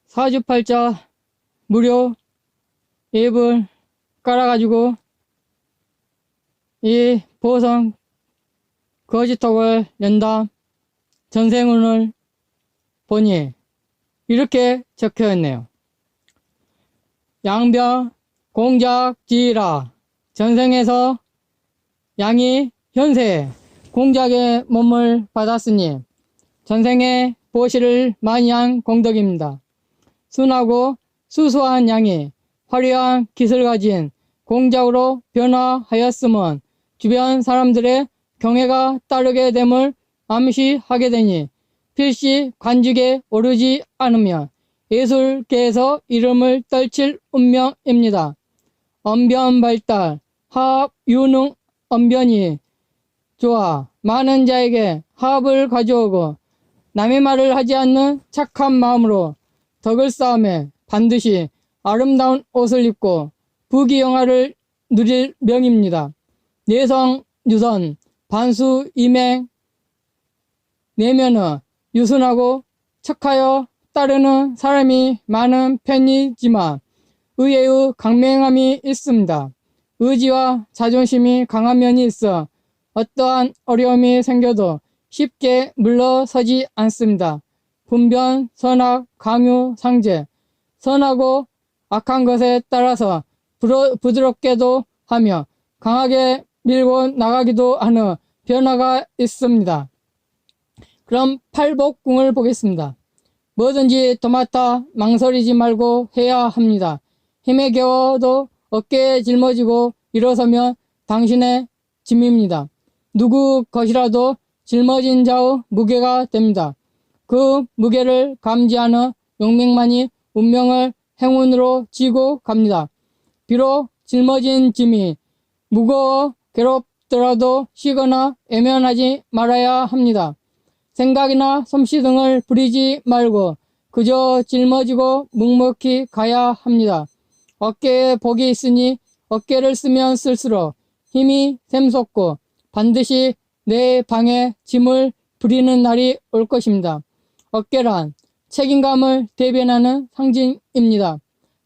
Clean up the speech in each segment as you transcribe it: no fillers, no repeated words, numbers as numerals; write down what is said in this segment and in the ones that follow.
사주팔자 무료 앱을 깔아가지고 이 보성 거짓톡을 연다 전생운을 보니 이렇게 적혀있네요. 양변 공작지라 전생에서 양이 현세에 공작의 몸을 받았으니 전생에 보시를 많이 한 공덕입니다. 순하고 수수한 양이 화려한 깃을 가진 공작으로 변화하였음은 주변 사람들의 경애가 따르게 됨을 암시하게 되니 필시 관직에 오르지 않으면 예술계에서 이름을 떨칠 운명입니다. 언변발달, 화합, 유능, 언변이 좋아 많은 자에게 화합을 가져오고 남의 말을 하지 않는 착한 마음으로 덕을 쌓음에 반드시 아름다운 옷을 입고 부귀영화를 누릴 명입니다. 내성, 유선, 반수, 임행, 내면은 유순하고 척하여 따르는 사람이 많은 편이지만 의외의 강맹함이 있습니다. 의지와 자존심이 강한 면이 있어 어떠한 어려움이 생겨도 쉽게 물러서지 않습니다. 분변, 선악, 강유, 상제, 선하고 악한 것에 따라서 부드럽게도 하며 강하게 밀고 나가기도 하는 변화가 있습니다. 그럼 팔복궁을 보겠습니다. 뭐든지 도맡아 망설이지 말고 해야 합니다. 힘에 겨워도 어깨에 짊어지고 일어서면 당신의 짐입니다. 누구 것이라도 짊어진 자의 무게가 됩니다. 그 무게를 감지하는 용맹만이 운명을 행운으로 지고 갑니다. 비록 짊어진 짐이 무거워 괴롭더라도 쉬거나 애면하지 말아야 합니다. 생각이나 솜씨 등을 부리지 말고 그저 짊어지고 묵묵히 가야 합니다. 어깨에 복이 있으니 어깨를 쓰면 쓸수록 힘이 샘솟고 반드시 내 방에 짐을 부리는 날이 올 것입니다. 어깨란 책임감을 대변하는 상징입니다.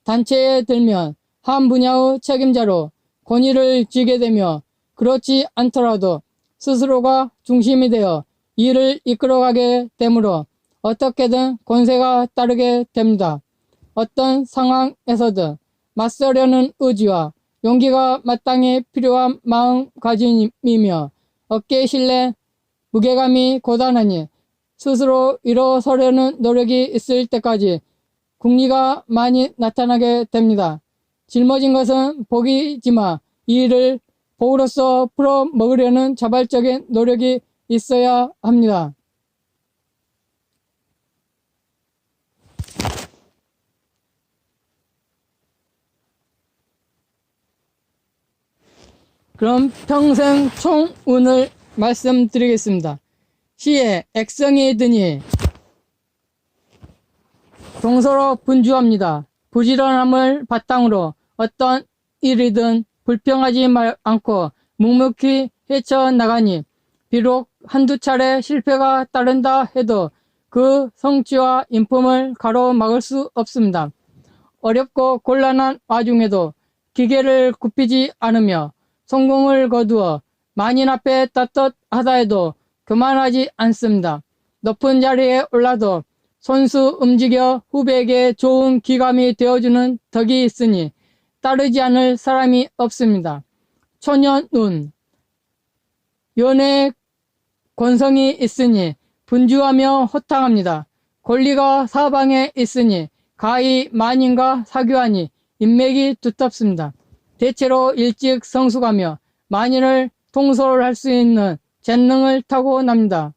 단체에 들면 한 분야의 책임자로 권위를 쥐게 되며 그렇지 않더라도 스스로가 중심이 되어 일을 이끌어가게 되므로 어떻게든 권세가 따르게 됩니다. 어떤 상황에서든 맞서려는 의지와 용기가 마땅히 필요한 마음가짐이며 어깨에 실내 무게감이 고단하니 스스로 일어서려는 노력이 있을 때까지 궁리가 많이 나타나게 됩니다. 짊어진 것은 복이지만 이 일을 복으로서 풀어먹으려는 자발적인 노력이 있어야 합니다. 그럼 평생 총운을 말씀드리겠습니다. 시에 액성이 드니 동서로 분주합니다. 부지런함을 바탕으로 어떤 일이든 불평하지 않고 묵묵히 헤쳐나가니 비록 한두 차례 실패가 따른다 해도 그 성취와 인품을 가로막을 수 없습니다. 어렵고 곤란한 와중에도 기계를 굽히지 않으며 성공을 거두어 만인 앞에 떳떳하다 해도 교만하지 않습니다. 높은 자리에 올라도 손수 움직여 후배에게 좋은 기감이 되어주는 덕이 있으니 따르지 않을 사람이 없습니다. 초년운 연애에 권성이 있으니 분주하며 호탕합니다. 권리가 사방에 있으니 가히 만인과 사교하니 인맥이 두텁습니다. 대체로 일찍 성숙하며 만인을 통솔할 수 있는 재능을 타고납니다.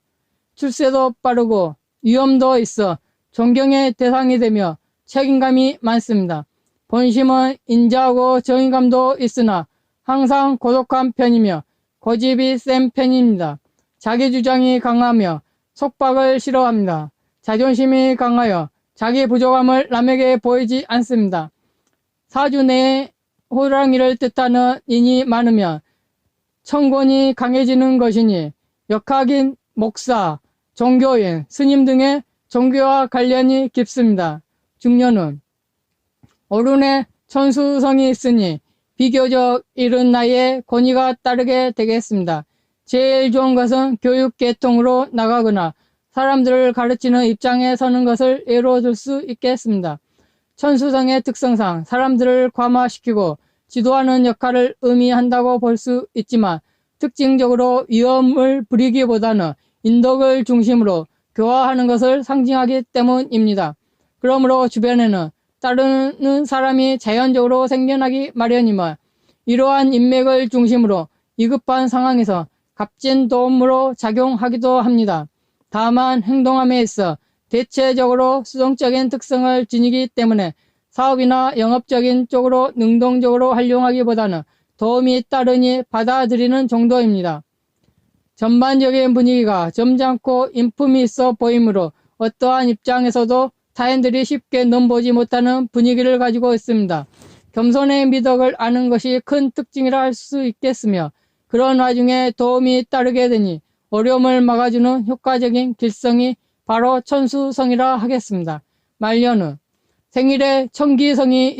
출세도 빠르고 위엄도 있어 존경의 대상이 되며 책임감이 많습니다. 본심은 인자하고 정의감도 있으나 항상 고독한 편이며 고집이 센 편입니다. 자기 주장이 강하며 속박을 싫어합니다. 자존심이 강하여 자기 부족함을 남에게 보이지 않습니다. 사주 내에 호랑이를 뜻하는 인이 많으면 천권이 강해지는 것이니 역학인, 목사, 종교인, 스님 등의 종교와 관련이 깊습니다. 중년은 어른의 천수성이 있으니 비교적 이른 나이에 권위가 따르게 되겠습니다. 제일 좋은 것은 교육 계통으로 나가거나 사람들을 가르치는 입장에 서는 것을 예로 들 수 있겠습니다. 천수성의 특성상 사람들을 감화시키고 지도하는 역할을 의미한다고 볼 수 있지만 특징적으로 위험을 부리기보다는 인덕을 중심으로 교화하는 것을 상징하기 때문입니다. 그러므로 주변에는 따르는 사람이 자연적으로 생겨나기 마련이며 이러한 인맥을 중심으로 위급한 상황에서 값진 도움으로 작용하기도 합니다. 다만 행동함에 있어 대체적으로 수동적인 특성을 지니기 때문에 사업이나 영업적인 쪽으로 능동적으로 활용하기보다는 도움이 따르니 받아들이는 정도입니다. 전반적인 분위기가 점잖고 인품이 있어 보이므로 어떠한 입장에서도 타인들이 쉽게 넘보지 못하는 분위기를 가지고 있습니다. 겸손의 미덕을 아는 것이 큰 특징이라 할 수 있겠으며 그런 와중에 도움이 따르게 되니 어려움을 막아주는 효과적인 길성이 바로 천수성이라 하겠습니다. 말년은 생일에 천기성이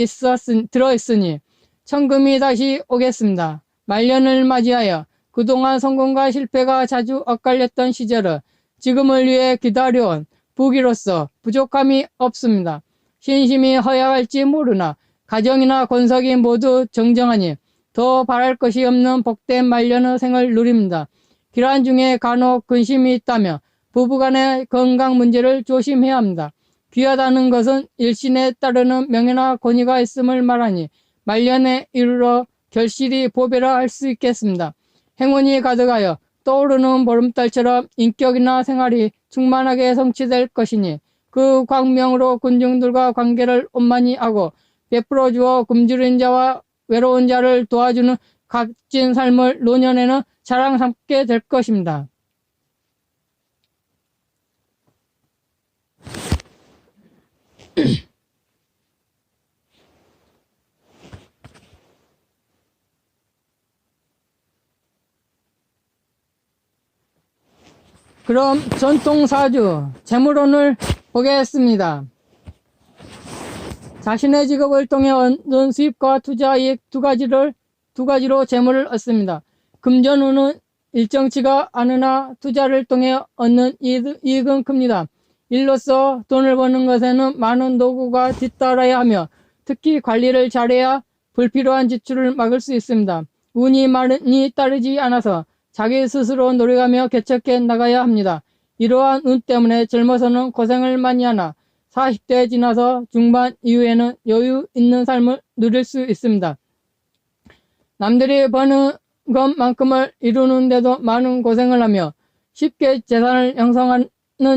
들어있으니 천금이 다시 오겠습니다. 말년을 맞이하여 그동안 성공과 실패가 자주 엇갈렸던 시절을 지금을 위해 기다려온 부기로서 부족함이 없습니다. 신심이 허약할지 모르나 가정이나 권석이 모두 정정하니 더 바랄 것이 없는 복된 말년의 생을 누립니다. 기란 중에 간혹 근심이 있다며 부부간의 건강 문제를 조심해야 합니다. 귀하다는 것은 일신에 따르는 명예나 권위가 있음을 말하니 말년에 이르러 결실이 보배라 할 수 있겠습니다. 행운이 가득하여 떠오르는 보름달처럼 인격이나 생활이 충만하게 성취될 것이니 그 광명으로 군중들과 관계를 원만히 하고 베풀어 주어 굶주린 자와 외로운 자를 도와주는 값진 삶을 노년에는 자랑 삼게 될 것입니다. 그럼 전통사주 재물운을 보겠습니다. 자신의 직업을 통해 얻는 수입과 투자 이익 두 가지로 재물을 얻습니다. 금전운은 일정치가 않으나 투자를 통해 얻는 이익은 큽니다. 일로서 돈을 버는 것에는 많은 도구가 뒤따라야 하며 특히 관리를 잘해야 불필요한 지출을 막을 수 있습니다. 운이 많이 따르지 않아서 자기 스스로 노력하며 개척해 나가야 합니다. 이러한 운 때문에 젊어서는 고생을 많이 하나 40대 지나서 중반 이후에는 여유 있는 삶을 누릴 수 있습니다. 남들이 버는 것만큼을 이루는데도 많은 고생을 하며 쉽게 재산을 형성하는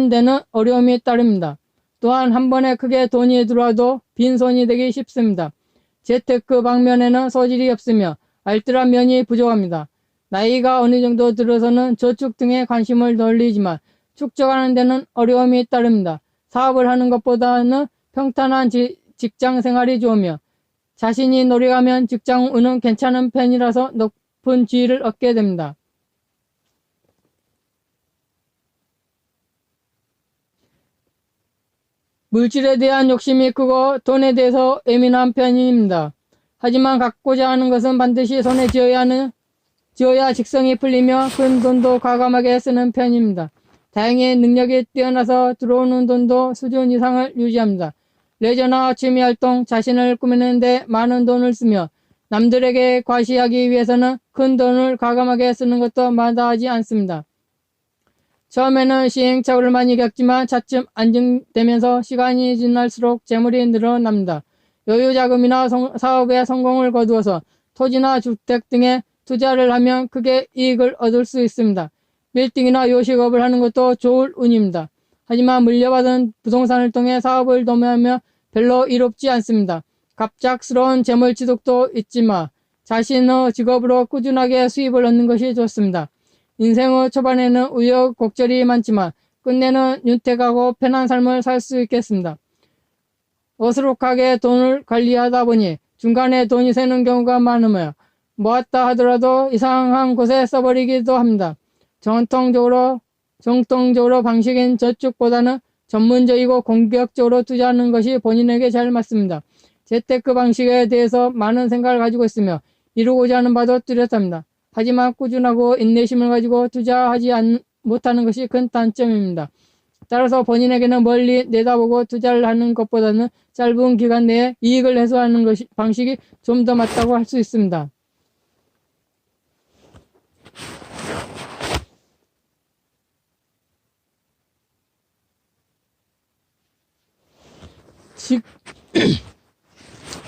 데는 어려움이 따릅니다. 또한 한 번에 크게 돈이 들어와도 빈손이 되기 쉽습니다. 재테크 방면에는 소질이 없으며 알뜰한 면이 부족합니다. 나이가 어느 정도 들어서는 저축 등에 관심을 돌리지만 축적하는 데는 어려움이 따릅니다. 사업을 하는 것보다는 평탄한 직장 생활이 좋으며 자신이 노력하면 직장운은 괜찮은 편이라서 높은 지위를 얻게 됩니다. 물질에 대한 욕심이 크고 돈에 대해서 예민한 편입니다. 하지만 갖고자 하는 것은 반드시 손에 쥐어야 직성이 풀리며 큰 돈도 과감하게 쓰는 편입니다. 다행히 능력이 뛰어나서 들어오는 돈도 수준 이상을 유지합니다. 레저나 취미활동, 자신을 꾸미는 데 많은 돈을 쓰며 남들에게 과시하기 위해서는 큰 돈을 과감하게 쓰는 것도 마다하지 않습니다. 처음에는 시행착오를 많이 겪지만 차츰 안정되면서 시간이 지날수록 재물이 늘어납니다. 여유자금이나 사업에 성공을 거두어서 토지나 주택 등에 투자를 하면 크게 이익을 얻을 수 있습니다. 빌딩이나 요식업을 하는 것도 좋을 운입니다. 하지만 물려받은 부동산을 통해 사업을 도모하며 별로 이롭지 않습니다. 갑작스러운 재물취득도 있지만 자신의 직업으로 꾸준하게 수입을 얻는 것이 좋습니다. 인생의 초반에는 우여곡절이 많지만 끝내는 윤택하고 편한 삶을 살 수 있겠습니다. 어수룩하게 돈을 관리하다 보니 중간에 돈이 새는 경우가 많으며 모았다 하더라도 이상한 곳에 써버리기도 합니다. 정통적으로 방식인 저축보다는 전문적이고 공격적으로 투자하는 것이 본인에게 잘 맞습니다. 재테크 방식에 대해서 많은 생각을 가지고 있으며 이루고자 하는 바도 뚜렷합니다. 하지만 꾸준하고 인내심을 가지고 투자하지 못하는 것이 큰 단점입니다. 따라서 본인에게는 멀리 내다보고 투자를 하는 것보다는 짧은 기간 내에 이익을 해소하는 방식이 좀 더 맞다고 할 수 있습니다.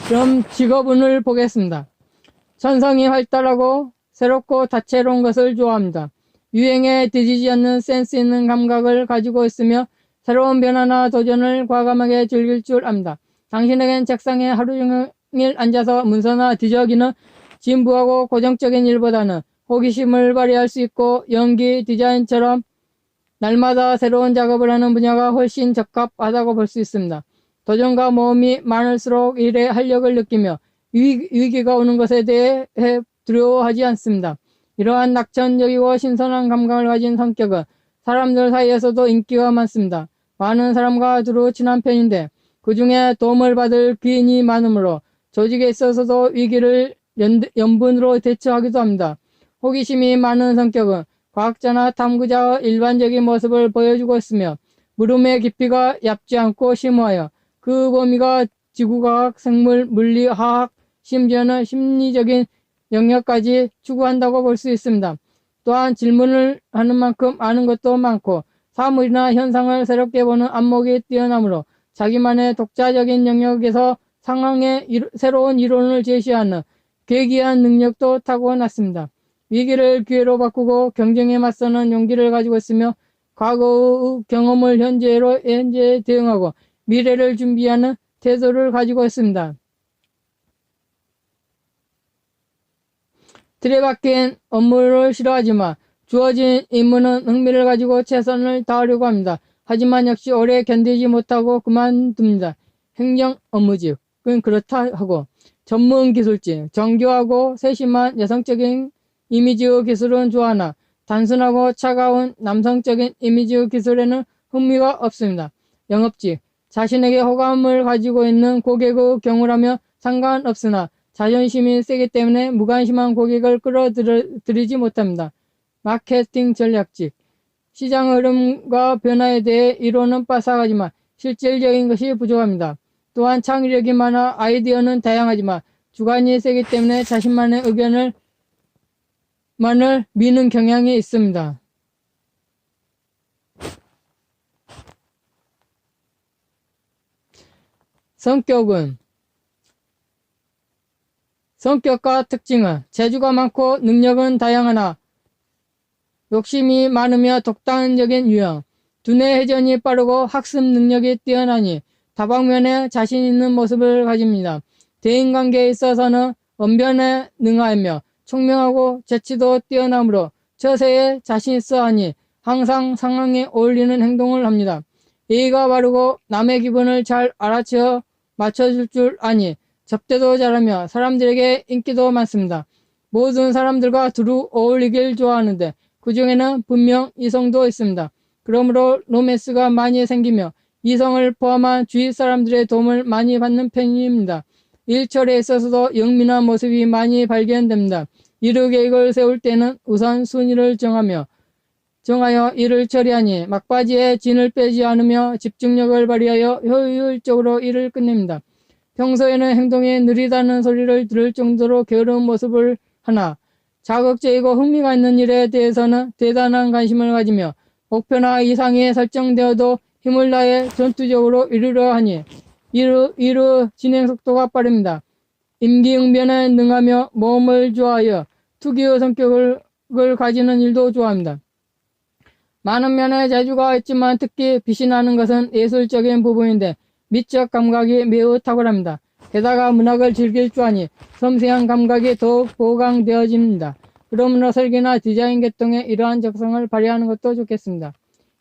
그럼 직업운을 보겠습니다. 천성이 활달하고 새롭고 다채로운 것을 좋아합니다. 유행에 뒤지지 않는 센스 있는 감각을 가지고 있으며 새로운 변화나 도전을 과감하게 즐길 줄 압니다. 당신에겐 책상에 하루 종일 앉아서 문서나 뒤적이는 진부하고 고정적인 일보다는 호기심을 발휘할 수 있고 연기, 디자인처럼 날마다 새로운 작업을 하는 분야가 훨씬 적합하다고 볼 수 있습니다. 도전과 모험이 많을수록 일에 활력을 느끼며 위기가 오는 것에 대해 두려워하지 않습니다. 이러한 낙천적이고 신선한 감각을 가진 성격은 사람들 사이에서도 인기가 많습니다. 많은 사람과 두루 친한 편인데 그 중에 도움을 받을 귀인이 많으므로 조직에 있어서도 위기를 연분으로 대처하기도 합니다. 호기심이 많은 성격은 과학자나 탐구자의 일반적인 모습을 보여주고 있으며 물음의 깊이가 얕지 않고 심오하여 그 범위가 지구과학, 생물, 물리, 화학, 심지어는 심리적인 영역까지 추구한다고 볼 수 있습니다. 또한 질문을 하는 만큼 아는 것도 많고 사물이나 현상을 새롭게 보는 안목이 뛰어나므로 자기만의 독자적인 영역에서 상황의 새로운 이론을 제시하는 괴기한 능력도 타고났습니다. 위기를 기회로 바꾸고 경쟁에 맞서는 용기를 가지고 있으며 과거의 경험을 현재에 대응하고 미래를 준비하는 태도를 가지고 있습니다. 틀에 박힌 업무를 싫어하지만 주어진 임무는 흥미를 가지고 최선을 다하려고 합니다. 하지만 역시 오래 견디지 못하고 그만둡니다. 행정 업무직은 그렇다 하고 전문 기술직, 정교하고 세심한 여성적인 이미지의 기술은 좋아하나 단순하고 차가운 남성적인 이미지의 기술에는 흥미가 없습니다. 영업직, 자신에게 호감을 가지고 있는 고객의 경우라면 상관없으나 자존심이 세기 때문에 무관심한 고객을 끌어들이지 못합니다. 마케팅 전략직, 시장 흐름과 변화에 대해 이론은 빠삭하지만 실질적인 것이 부족합니다. 또한 창의력이 많아 아이디어는 다양하지만 주관이 세기 때문에 자신만의 의견을 미는 경향이 있습니다. 성격과 특징은 재주가 많고 능력은 다양하나 욕심이 많으며 독단적인 유형, 두뇌 회전이 빠르고 학습 능력이 뛰어나니 다방면에 자신 있는 모습을 가집니다. 대인관계에 있어서는 언변에 능하며 총명하고 재치도 뛰어나므로 처세에 자신 있어 하니 항상 상황에 어울리는 행동을 합니다. 예의가 바르고 남의 기분을 잘 알아채어 맞춰줄 줄 아니 접대도 잘하며 사람들에게 인기도 많습니다. 모든 사람들과 두루 어울리길 좋아하는데 그 중에는 분명 이성도 있습니다. 그러므로 로맨스가 많이 생기며 이성을 포함한 주위 사람들의 도움을 많이 받는 편입니다. 일처리에 있어서도 영민한 모습이 많이 발견됩니다. 일의 계획을 세울 때는 우선 순위를 정하여 일을 처리하니 막바지에 진을 빼지 않으며 집중력을 발휘하여 효율적으로 일을 끝냅니다. 평소에는 행동이 느리다는 소리를 들을 정도로 게으른 모습을 하나 자극적이고 흥미가 있는 일에 대해서는 대단한 관심을 가지며 목표나 이상이 설정되어도 힘을 다해 전투적으로 이루려 하니 일의 진행 속도가 빠릅니다. 임기응변에 능하며 모험을 좋아하여 특유의 성격을 가지는 일도 좋아합니다. 많은 면에 재주가 있지만 특히 빛이 나는 것은 예술적인 부분인데 미적 감각이 매우 탁월합니다. 게다가 문학을 즐길 줄 아니 섬세한 감각이 더욱 보강되어집니다. 그러므로 설계나 디자인 계통에 이러한 적성을 발휘하는 것도 좋겠습니다.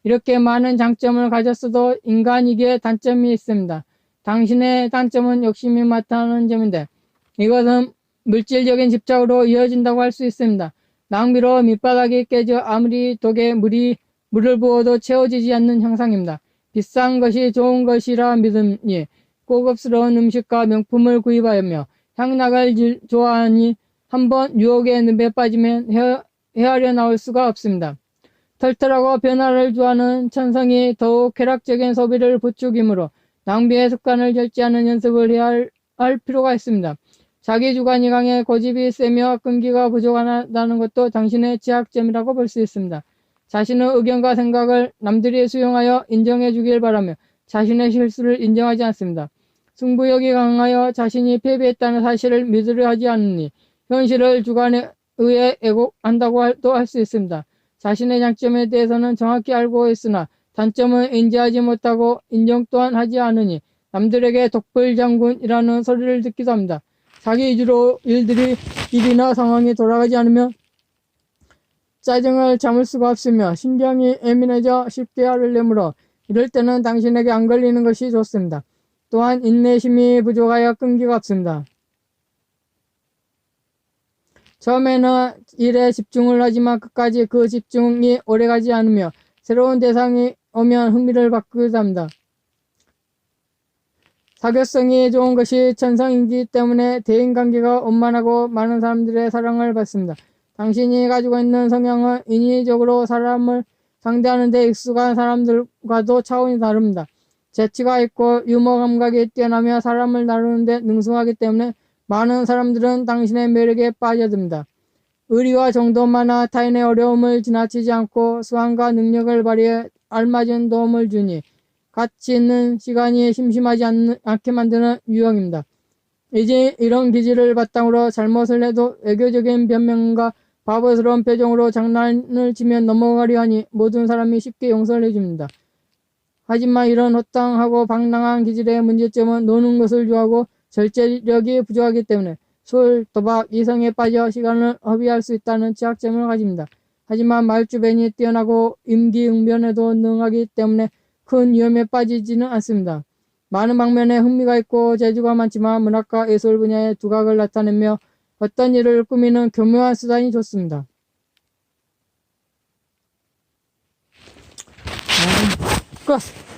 이렇게 많은 장점을 가졌어도 인간이기에 단점이 있습니다. 당신의 단점은 욕심이 많다는 점인데 이것은 물질적인 집착으로 이어진다고 할 수 있습니다. 낭비로 밑바닥이 깨져 아무리 독에 물을 부어도 채워지지 않는 형상입니다. 비싼 것이 좋은 것이라 믿으니 고급스러운 음식과 명품을 구입하며 향락을 좋아하니 한번 유혹의 늪에 빠지면 헤아려 나올 수가 없습니다. 털털하고 변화를 좋아하는 천성이 더욱 쾌락적인 소비를 부추기므로 낭비의 습관을 절제하는 연습을 해야 할 필요가 있습니다. 자기 주관이 강해 고집이 세며 끈기가 부족하다는 것도 당신의 취약점이라고 볼 수 있습니다. 자신의 의견과 생각을 남들이 수용하여 인정해 주길 바라며 자신의 실수를 인정하지 않습니다. 승부욕이 강하여 자신이 패배했다는 사실을 믿으려 하지 않으니 현실을 주관에 의해 애곡한다고도 할 수 있습니다. 자신의 장점에 대해서는 정확히 알고 있으나 단점은 인지하지 못하고 인정 또한 하지 않으니 남들에게 독불장군이라는 소리를 듣기도 합니다. 자기 위주로 일이나 상황이 돌아가지 않으면 짜증을 참을 수가 없으며 신경이 예민해져 쉽게 화를 내므로 이럴 때는 당신에게 안 걸리는 것이 좋습니다. 또한 인내심이 부족하여 끈기가 없습니다. 처음에는 일에 집중을 하지만 끝까지 그 집중이 오래가지 않으며 새로운 대상이 오면 흥미를 바꾸기도 합니다. 사교성이 좋은 것이 천성이기 때문에 대인관계가 원만하고 많은 사람들의 사랑을 받습니다. 당신이 가지고 있는 성향은 인위적으로 사람을 상대하는 데 익숙한 사람들과도 차원이 다릅니다. 재치가 있고 유머 감각이 뛰어나며 사람을 다루는 데 능숙하기 때문에 많은 사람들은 당신의 매력에 빠져듭니다. 의리와 정도만아 타인의 어려움을 지나치지 않고 수완과 능력을 발휘해 알맞은 도움을 주니 가치 있는 시간이 심심하지 않게 만드는 유형입니다. 이제 이런 기질을 바탕으로 잘못을 해도 외교적인 변명과 바보스러운 표정으로 장난을 치며 넘어가려 하니 모든 사람이 쉽게 용서를 해줍니다. 하지만 이런 허탕하고 방랑한 기질의 문제점은 노는 것을 좋아하고 절제력이 부족하기 때문에 술, 도박, 이성에 빠져 시간을 허비할 수 있다는 취약점을 가집니다. 하지만 말주변이 뛰어나고 임기응변에도 능하기 때문에 큰 위험에 빠지지는 않습니다. 많은 방면에 흥미가 있고 재주가 많지만 문학과 예술 분야의 두각을 나타내며 어떤 일을 꾸미는 교묘한 수단이 좋습니다. 끝!